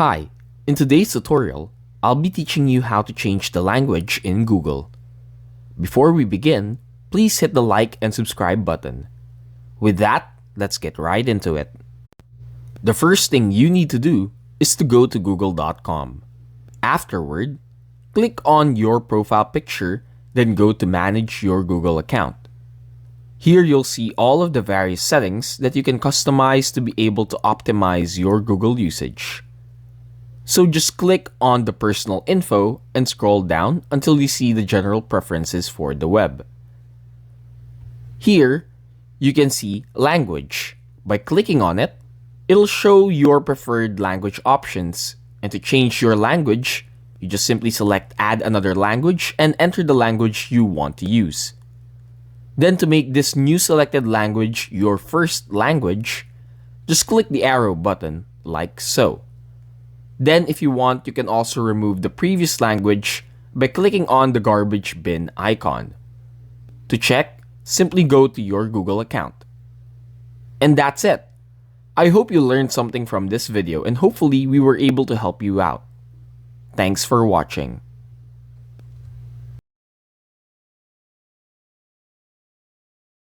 Hi, in today's tutorial, I'll be teaching you how to change the language in Google. Before we begin, please hit the like and subscribe button. With that, let's get right into it. The first thing you need to do is to go to google.com. Afterward, click on your profile picture, then go to manage your Google account. Here you'll see all of the various settings that you can customize to be able to optimize your Google usage. So just click on the personal info and scroll down until you see the general preferences for the web. Here, you can see language. By clicking on it, it'll show your preferred language options. And to change your language, you just simply select add another language and enter the language you want to use. Then to make this new selected language your first language, just click the arrow button like so. Then if you want, you can also remove the previous language by clicking on the garbage bin icon. To check, simply go to your Google account. And that's it. I hope you learned something from this video and hopefully we were able to help you out. Thanks for watching.